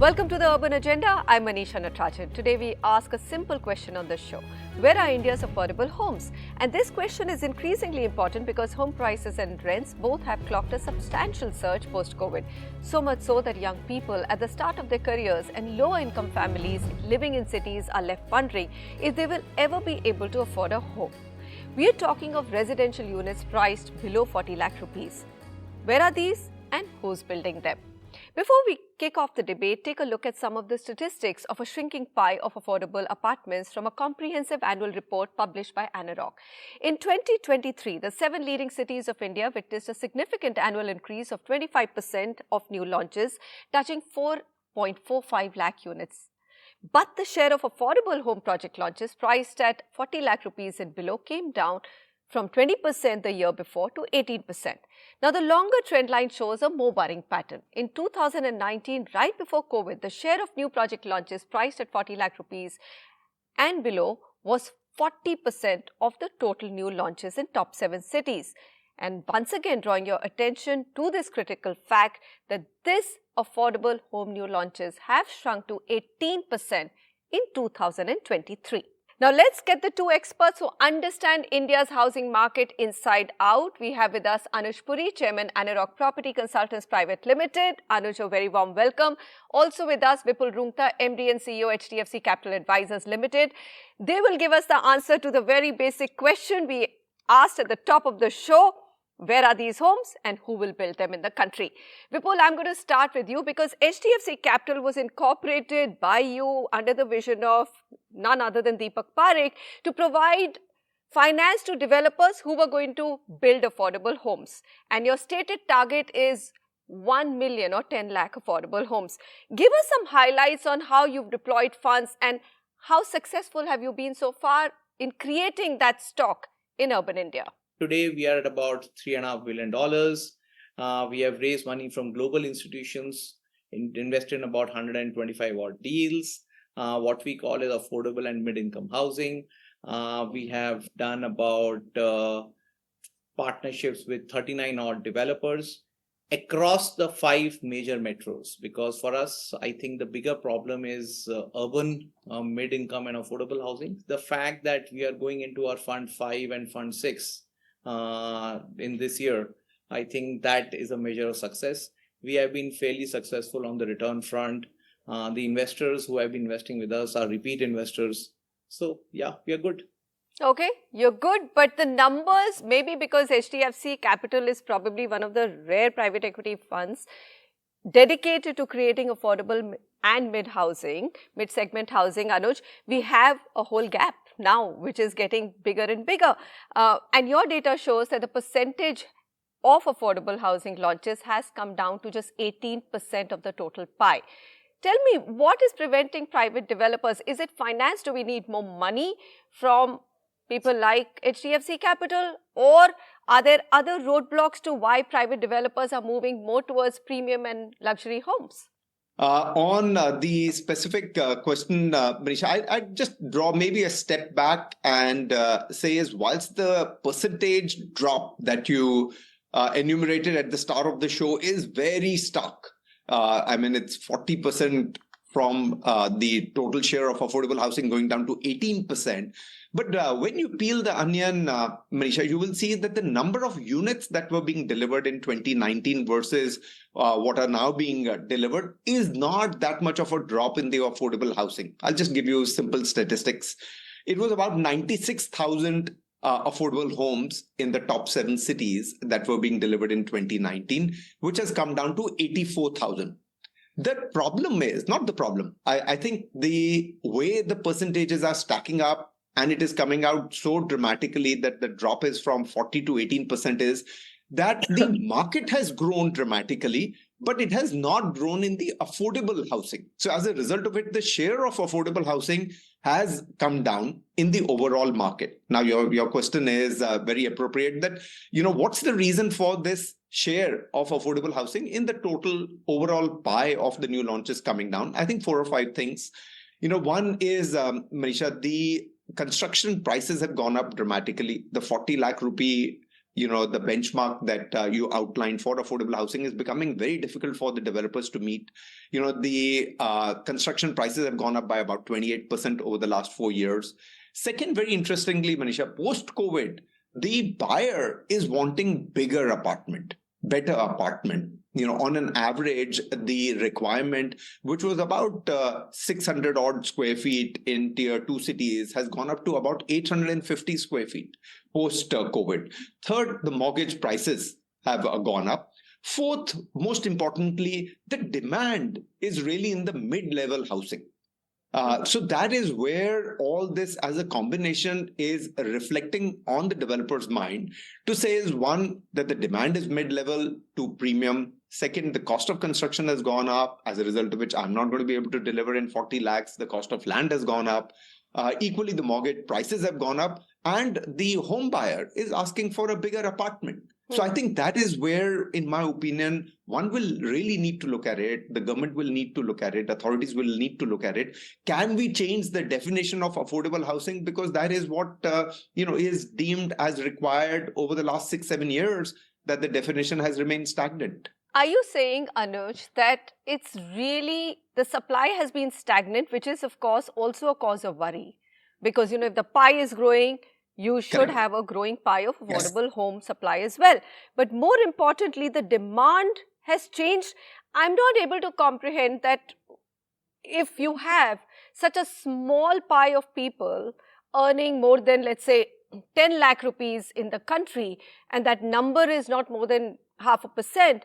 Welcome to the Urban Agenda. I'm Manisha Natarajan. Today we ask a simple question on the show. Where are India's affordable homes? And this question is increasingly important because home prices and rents both have clocked a substantial surge post-COVID. So much so that young people at the start of their careers and lower-income families living in cities are left wondering if they will ever be able to afford a home. We are talking of residential units priced below 40 lakh rupees. Where are these and who's building them? Before we kick off the debate, take a look at some of the statistics of a shrinking pie of affordable apartments from a comprehensive annual report published by Anarock. In 2023, the 7 leading cities of India witnessed a significant annual increase of 25% of new launches, touching 4.45 lakh units. But the share of affordable home project launches priced at 40 lakh rupees and below came down from 20% the year before to 18%. Now, the longer trend line shows a more worrying pattern. In 2019, right before COVID, the share of new project launches priced at 40 lakh rupees and below was 40% of the total new launches in top 7 cities. And once again, drawing your attention to this critical fact that this affordable home new launches have shrunk to 18% in 2023. Now, let's get the two experts who understand India's housing market inside out. We have with us Anuj Puri, Chairman, Anarock Property Consultants Private Limited. Anuj, a very warm welcome. Also with us, Vipul Roongta, MD and CEO, HDFC Capital Advisors Limited. They will give us the answer to the very basic question we asked at the top of the show. Where are these homes and who will build them in the country? Vipul, I'm going to start with you because HDFC Capital was incorporated by you under the vision of none other than Deepak Parekh to provide finance to developers who were going to build affordable homes. And your stated target is 1 million or 10 lakh affordable homes. Give us some highlights on how you've deployed funds and how successful have you been so far in creating that stock in urban India? Today, we are at about $3.5 billion. We have raised money from global institutions, invested in about 125 odd deals, what we call as affordable and mid-income housing. We have done about partnerships with 39 odd developers across the 5 major metros. Because for us, I think the bigger problem is urban mid-income and affordable housing. The fact that we are going into our Fund 5 and Fund 6 in this year, I think that is a measure of success. We have been fairly successful on the return front. The investors who have been investing with us are repeat investors. So yeah, we are good. Okay, you're good, but the numbers, maybe because HDFC Capital is probably one of the rare private equity funds dedicated to creating affordable and mid-segment housing, Anuj, we have a whole gap now, which is getting bigger and bigger. And your data shows that the percentage of affordable housing launches has come down to just 18% of the total pie. Tell me, what is preventing private developers? Is it finance? Do we need more money from people like HDFC Capital? Or are there other roadblocks to why private developers are moving more towards premium and luxury homes? On the specific question, Manisha, I'd just draw maybe a step back and say is whilst the percentage drop that you enumerated at the start of the show is very stark. I mean, it's 40% from the total share of affordable housing going down to 18%. But when you peel the onion, Manisha, you will see that the number of units that were being delivered in 2019 versus what are now being delivered is not that much of a drop in the affordable housing. I'll just give you simple statistics. It was about 96,000 affordable homes in the top 7 cities that were being delivered in 2019, which has come down to 84,000. The problem is not the problem. I think the way the percentages are stacking up, and it is coming out so dramatically that the drop is from 40 to 18% is that the market has grown dramatically, but it has not grown in the affordable housing. So as a result of it, the share of affordable housing has come down in the overall market. Now, your question is very appropriate that, what's the reason for this share of affordable housing in the total overall pie of the new launches coming down? I think 4 or 5 things. One is, Manisha, the construction prices have gone up dramatically. The 40 lakh rupee the benchmark that you outlined for affordable housing is becoming very difficult for the developers to meet. The construction prices have gone up by about 28% over the last 4 years. Second, very interestingly, Manisha, post-COVID, the buyer is wanting bigger apartment, better apartment. On an average, the requirement, which was about 600 odd square feet in tier 2 cities, has gone up to about 850 square feet post-COVID. Third, the mortgage prices have gone up. Fourth, most importantly, the demand is really in the mid-level housing. So that is where all this as a combination is reflecting on the developer's mind to say is one, that the demand is mid-level to premium. Second, the cost of construction has gone up, as a result of which I'm not going to be able to deliver in 40 lakhs. The cost of land has gone up. Equally, the mortgage prices have gone up, and the home buyer is asking for a bigger apartment. So I think that is where, in my opinion, one will really need to look at it. The government will need to look at it. Authorities will need to look at it. Can we change the definition of affordable housing? Because that is what is deemed as required over the last 6-7 years, that the definition has remained stagnant. Are you saying, Anuj, that it's really the supply has been stagnant, which is, of course, also a cause of worry? Because, if the pie is growing, you should Correct. have a growing pie of affordable home supply as well. But more importantly, the demand has changed. I'm not able to comprehend that if you have such a small pie of people earning more than, let's say, 10 lakh rupees in the country, and that number is not more than 0.5%,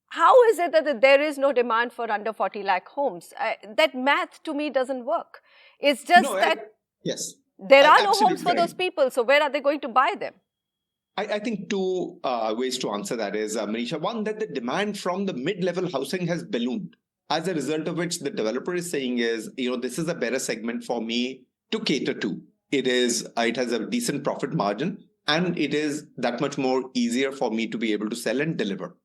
how is it that there is no demand for under 40 lakh homes? That math to me doesn't work. It's just yes. There are no Absolutely homes for those people. So where are they going to buy them? I think two ways to answer that is, Manisha. One, that the demand from the mid-level housing has ballooned, as a result of which the developer is saying is, this is a better segment for me to cater to. It has a decent profit margin, and it is that much more easier for me to be able to sell and deliver.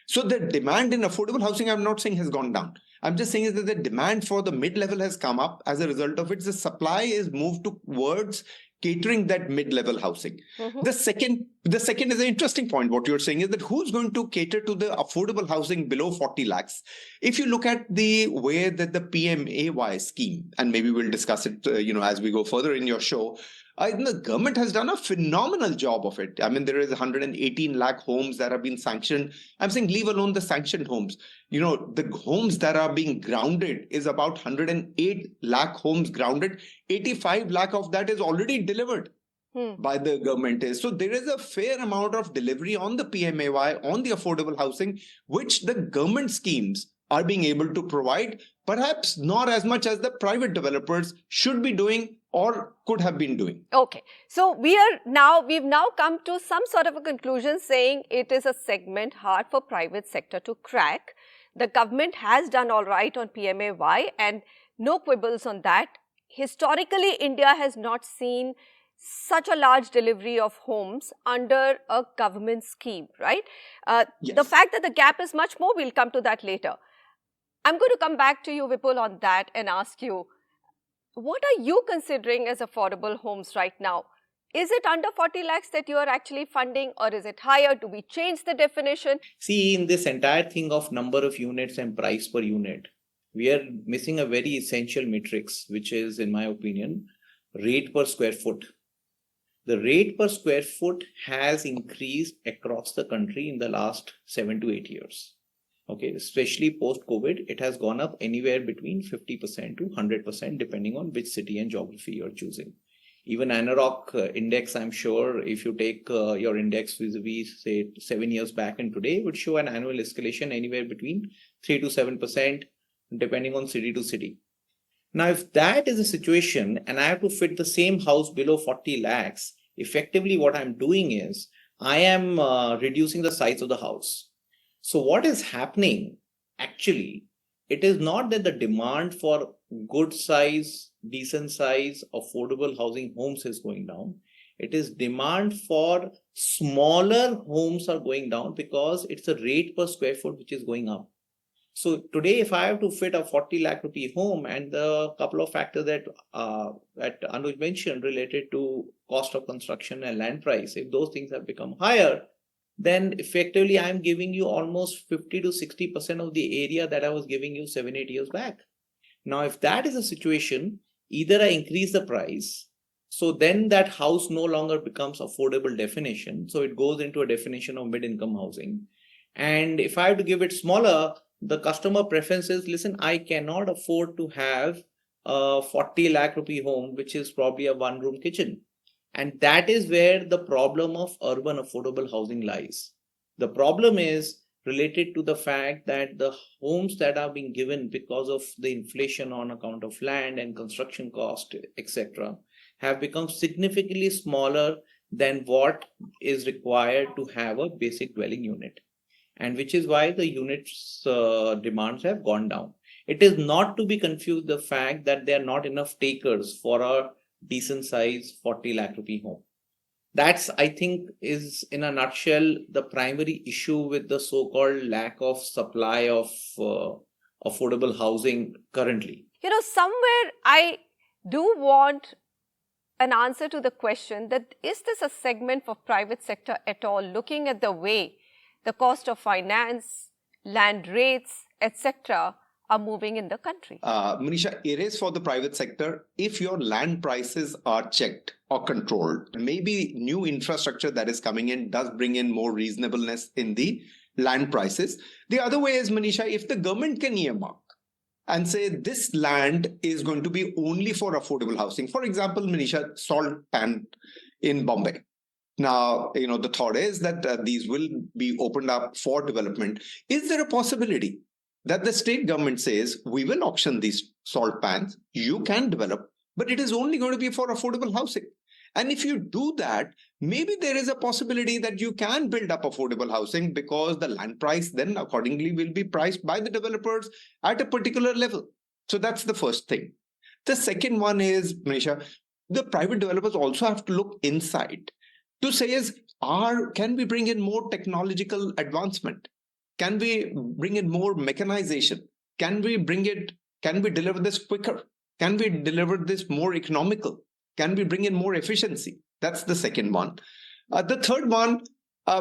So the demand in affordable housing, I'm not saying has gone down. I'm just saying is that the demand for the mid-level has come up, as a result of which the supply is moved towards catering that mid-level housing. The second is an interesting point. What you're saying is that who's going to cater to the affordable housing below 40 lakhs? If you look at the way that the PMAY scheme, and maybe we'll discuss it, as we go further in your show, the government has done a phenomenal job of it. I mean, there is 118 lakh homes that have been sanctioned. I'm saying leave alone the sanctioned homes. The homes that are being grounded is about 108 lakh homes grounded. 85 lakh of that is already delivered by the government. So there is a fair amount of delivery on the PMAY, on the affordable housing, which the government schemes are being able to provide, perhaps not as much as the private developers should be doing or could have been doing. Okay. So we've now come to some sort of a conclusion saying it is a segment hard for private sector to crack. The government has done all right on PMAY and no quibbles on that. Historically, India has not seen such a large delivery of homes under a government scheme, right? Yes. The fact that the gap is much more, we'll come to that later. I'm going to come back to you, Vipul, on that and ask you, what are you considering as affordable homes right now? Is it under 40 lakhs that you are actually funding, or is it higher? Do we change the definition? See, in this entire thing of number of units and price per unit, we are missing a very essential matrix, which is, in my opinion, rate per square foot. The rate per square foot has increased across the country in the last 7 to 8 years. Okay, especially post-COVID, it has gone up anywhere between 50% to 100%, depending on which city and geography you're choosing. Even Anarock index, I'm sure, if you take your index vis-a-vis, say, 7 years back and today, would show an annual escalation anywhere between 3 to 7%, depending on city to city. Now, if that is a situation and I have to fit the same house below 40 lakhs, effectively what I'm doing is I am reducing the size of the house. So what is happening, actually, it is not that the demand for good size, decent size, affordable housing homes is going down. It is demand for smaller homes are going down because it's a rate per square foot which is going up. So today, if I have to fit a 40 lakh rupee home, and the couple of factors that Anuj mentioned related to cost of construction and land price, if those things have become higher, then effectively I'm giving you almost 50 to 60% of the area that I was giving you 7-8 years back. Now, if that is a situation, either I increase the price, so then that house no longer becomes affordable definition. So it goes into a definition of mid-income housing. And if I have to give it smaller, the customer preferences, listen, I cannot afford to have a 40 lakh rupee home, which is probably a one-room kitchen. And that is where the problem of urban affordable housing lies. The problem is related to the fact that the homes that are being given because of the inflation on account of land and construction cost, etc., have become significantly smaller than what is required to have a basic dwelling unit. And which is why the units demands have gone down. It is not to be confused the fact that there are not enough takers for a decent size 40 lakh rupee home. That's, I think, is in a nutshell the primary issue with the so-called lack of supply of affordable housing currently. Somewhere I do want an answer to the question that is this a segment for private sector at all, looking at the way the cost of finance, land rates, etc. are moving in the country? Manisha, it is for the private sector if your land prices are checked or controlled. Maybe new infrastructure that is coming in does bring in more reasonableness in the land prices. The other way is, Manisha, if the government can earmark and say this land is going to be only for affordable housing. For example, Manisha, salt pan in Bombay. Now, the thought is that these will be opened up for development. Is there a possibility that the state government says, we will auction these salt pans, you can develop, but it is only going to be for affordable housing? And if you do that, maybe there is a possibility that you can build up affordable housing because the land price then accordingly will be priced by the developers at a particular level. So that's the first thing. The second one is, Manisha, the private developers also have to look inside to say can we bring in more technological advancement? Can we bring in more mechanization? Can we deliver this quicker? Can we deliver this more economical? Can we bring in more efficiency? That's the second one. The third one,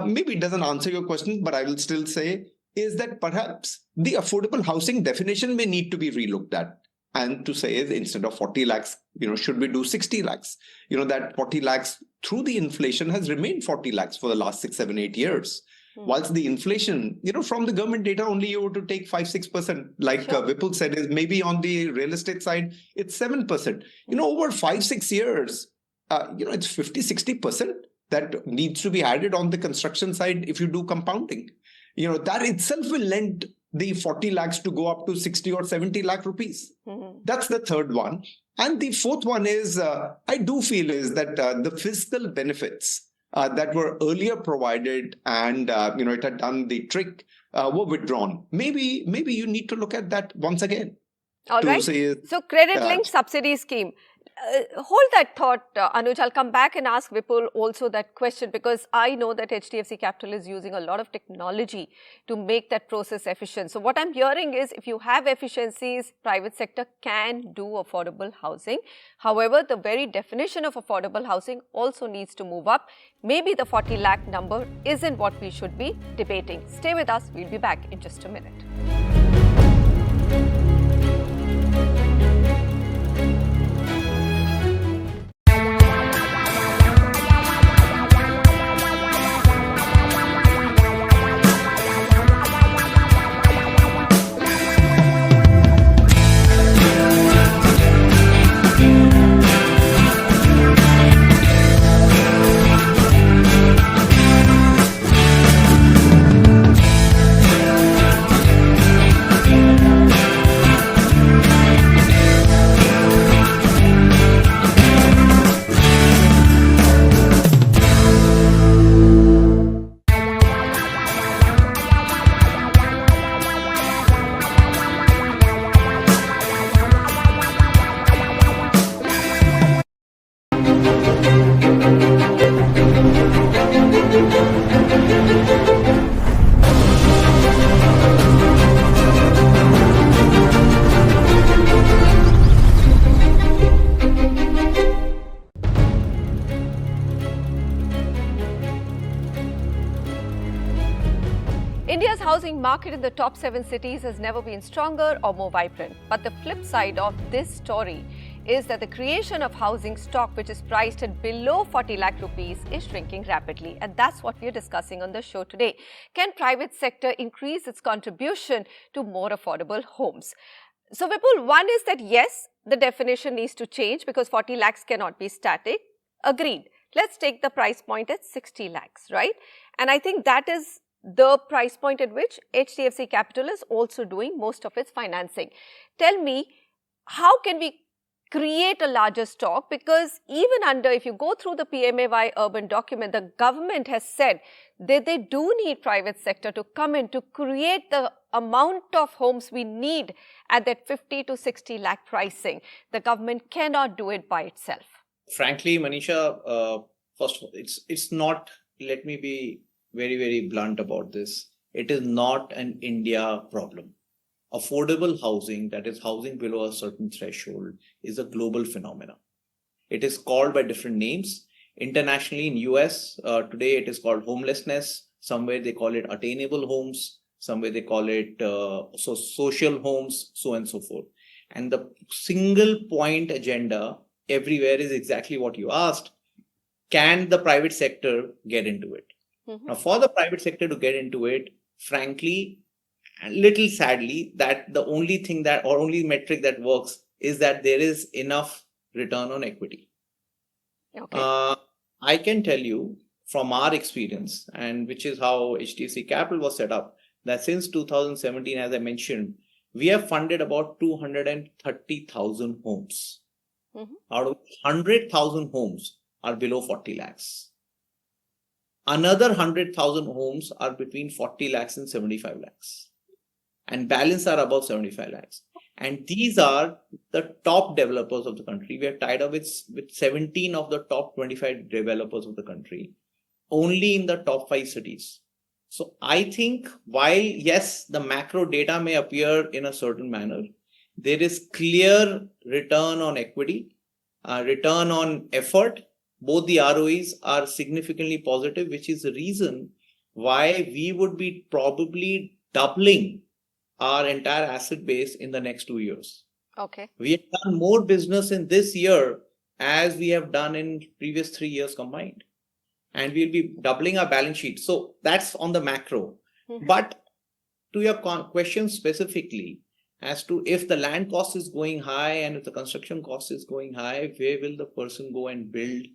maybe it doesn't answer your question, but I will still say, is that perhaps the affordable housing definition may need to be relooked at. And to say instead of 40 lakhs, should we do 60 lakhs? That 40 lakhs through the inflation has remained 40 lakhs for the last 6, 7, 8 years. Whilst the inflation, from the government data, only you were to take 5-6%, like sure. Vipul said, is maybe on the real estate side, it's 7%. Over 5-6 years, it's 50-60% that needs to be added on the construction side if you do compounding. That itself will lend the 40 lakhs to go up to 60 or 70 lakh rupees. That's the third one. And the fourth one is, I do feel is that the fiscal benefits that were earlier provided and it had done the trick were withdrawn. Maybe you need to look at that once again. All right. So credit linked subsidy scheme. Hold that thought, Anuj. I'll come back and ask Vipul also that question, because I know that HDFC Capital is using a lot of technology to make that process efficient. So what I'm hearing is if you have efficiencies, private sector can do affordable housing. However, the very definition of affordable housing also needs to move up. Maybe the 40 lakh number isn't what we should be debating. Stay with us. We'll be back in just a minute. India's housing market in the top 7 cities has never been stronger or more vibrant. But the flip side of this story is that the creation of housing stock, which is priced at below 40 lakh rupees, is shrinking rapidly. And that's what we are discussing on the show today. Can private sector increase its contribution to more affordable homes? So, Vipul, one is that yes, the definition needs to change because 40 lakhs cannot be static. Agreed. Let's take the price point at 60 lakhs, right? And I think that is the price point at which HDFC Capital is also doing most of its financing. Tell me, how can we create a larger stock? Because even under, if you go through the PMAY urban document, the government has said that they do need private sector to come in to create the amount of homes we need at that 50 to 60 lakh pricing. The government cannot do it by itself. Frankly, Manisha, first of all, it's not, let me be very, very blunt about this. It is not an India problem. Affordable housing, that is housing below a certain threshold, is a global phenomenon. It is called by different names. Internationally, in US, today it is called homelessness. Somewhere they call it attainable homes. Somewhere they call it social homes, so on and so forth. And the single point agenda everywhere is exactly what you asked. Can the private sector get into it? Now, for the private sector to get into it, frankly, and little sadly, that the only thing that, or only metric that works is that there is enough return on equity. Okay. I can tell you from our experience, and which is how HDFC Capital was set up, that since 2017, as I mentioned, we have funded about 230,000 homes. Out of 100,000 homes are below 40 lakhs. Another 100,000 homes are between 40 lakhs and 75 lakhs. And balance are above 75 lakhs. And these are the top developers of the country. We are tied up with 17 of the top 25 developers of the country, only in the top 5 cities. So I think while, yes, the macro data may appear in a certain manner, there is clear return on equity, return on effort. Both the ROEs are significantly positive, which is the reason why we would be probably doubling our entire asset base in the next 2 years. Okay. We have done more business in this year as we have done in previous 3 years combined. And we'll be doubling our balance sheet. So that's on the macro. But to your question specifically, as to if the land cost is going high and if the construction cost is going high, where will the person go and build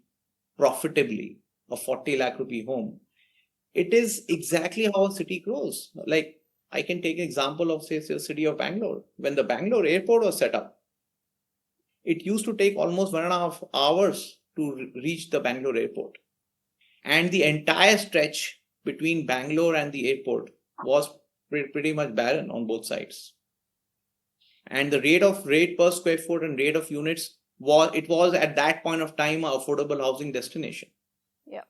profitably a 40 lakh rupee home? It is exactly how a city grows. Like I can take an example of, say, the city of Bangalore. When the Bangalore airport was set up, it used to take almost 1.5 hours to reach the Bangalore airport. And the entire stretch between Bangalore and the airport was pretty much barren on both sides. And the rate per square foot and rate of units was at that point of time an affordable housing destination. Yeah.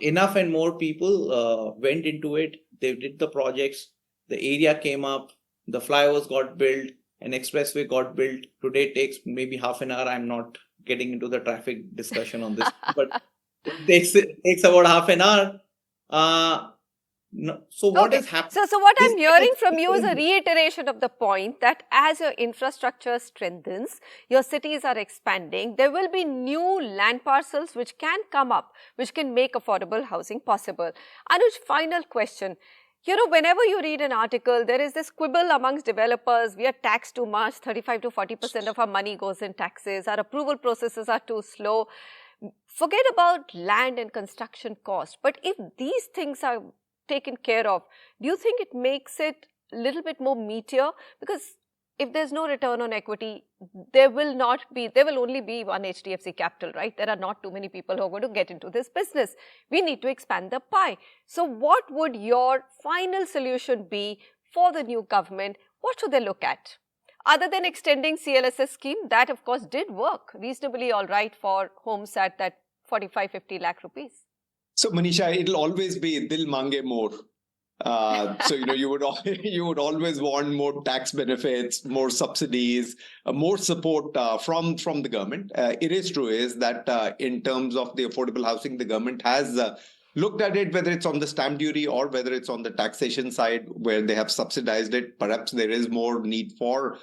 Enough and more people went into it. They did the projects. The area came up. The flyovers got built. An expressway got built. Today it takes maybe half an hour. I'm not getting into the traffic discussion on this, but it takes about half an hour. No. So what is happening? So what I'm hearing from you is a reiteration of the point that as your infrastructure strengthens, your cities are expanding, there will be new land parcels which can come up, which can make affordable housing possible. Anuj, final question. You know, whenever you read an article, there is this quibble amongst developers. We are taxed too much, 35 to 40% of our money goes in taxes. Our approval processes are too slow. Forget about land and construction cost. But if these things are taken care of, do you think it makes it a little bit more meatier? Because if there's no return on equity, there will only be one HDFC Capital, right? There are not too many people who are going to get into this business. We need to expand the pie. So what would your final solution be for the new government? What should they look at? Other than extending CLSS scheme, that of course did work reasonably all right for homes at that 45-50 lakh rupees. So Manisha, it'll always be dil mange more. So you would always want more tax benefits, more subsidies, more support from the government. It is true is that in terms of the affordable housing, the government has looked at it, whether it's on the stamp duty or whether it's on the taxation side where they have subsidized it. Perhaps there is more need for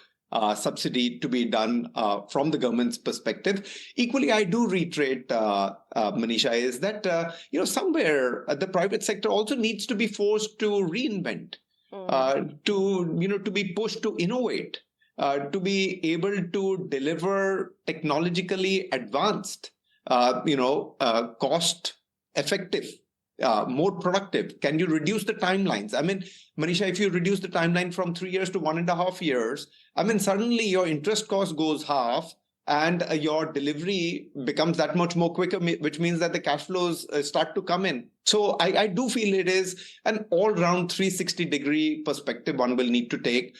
subsidy to be done from the government's perspective. Equally, I do reiterate, Manisha, is that somewhere the private sector also needs to be forced to reinvent, to be pushed to innovate, to be able to deliver technologically advanced, cost effective, more productive. Can you reduce the timelines? I mean, Manisha, if you reduce the timeline from 3 years to 1.5 years, I mean, suddenly your interest cost goes half and your delivery becomes that much more quicker, which means that the cash flows start to come in. So I do feel it is an all-round 360-degree perspective one will need to take.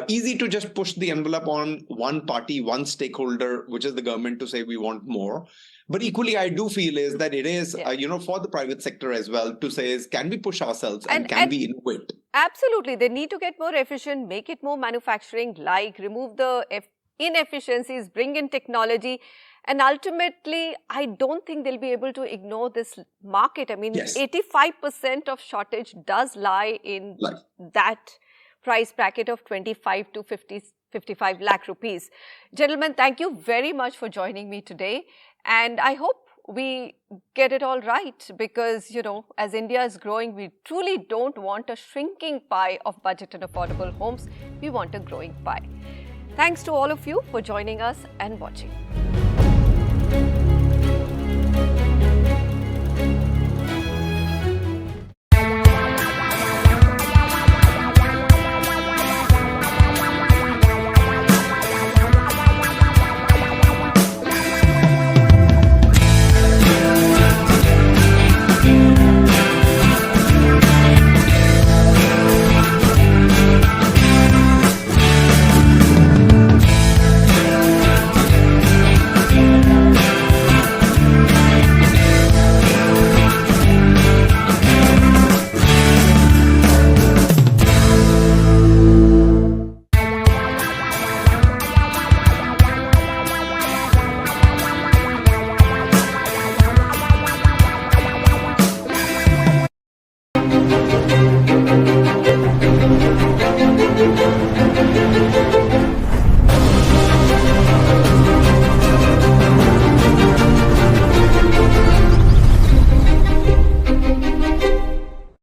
Easy to just push the envelope on one party, one stakeholder, which is the government, to say we want more. But equally, I do feel is that it is, for the private sector as well to say is, can we push ourselves and can we innovate? Absolutely. They need to get more efficient, make it more manufacturing, remove the inefficiencies, bring in technology. And ultimately, I don't think they'll be able to ignore this market. I mean, 85% of shortage does lie in that price bracket of 25 to 55 lakh rupees. Gentlemen, thank you very much for joining me today. And I hope we get it all right because, as India is growing, we truly don't want a shrinking pie of budget and affordable homes. We want a growing pie. Thanks to all of you for joining us and watching.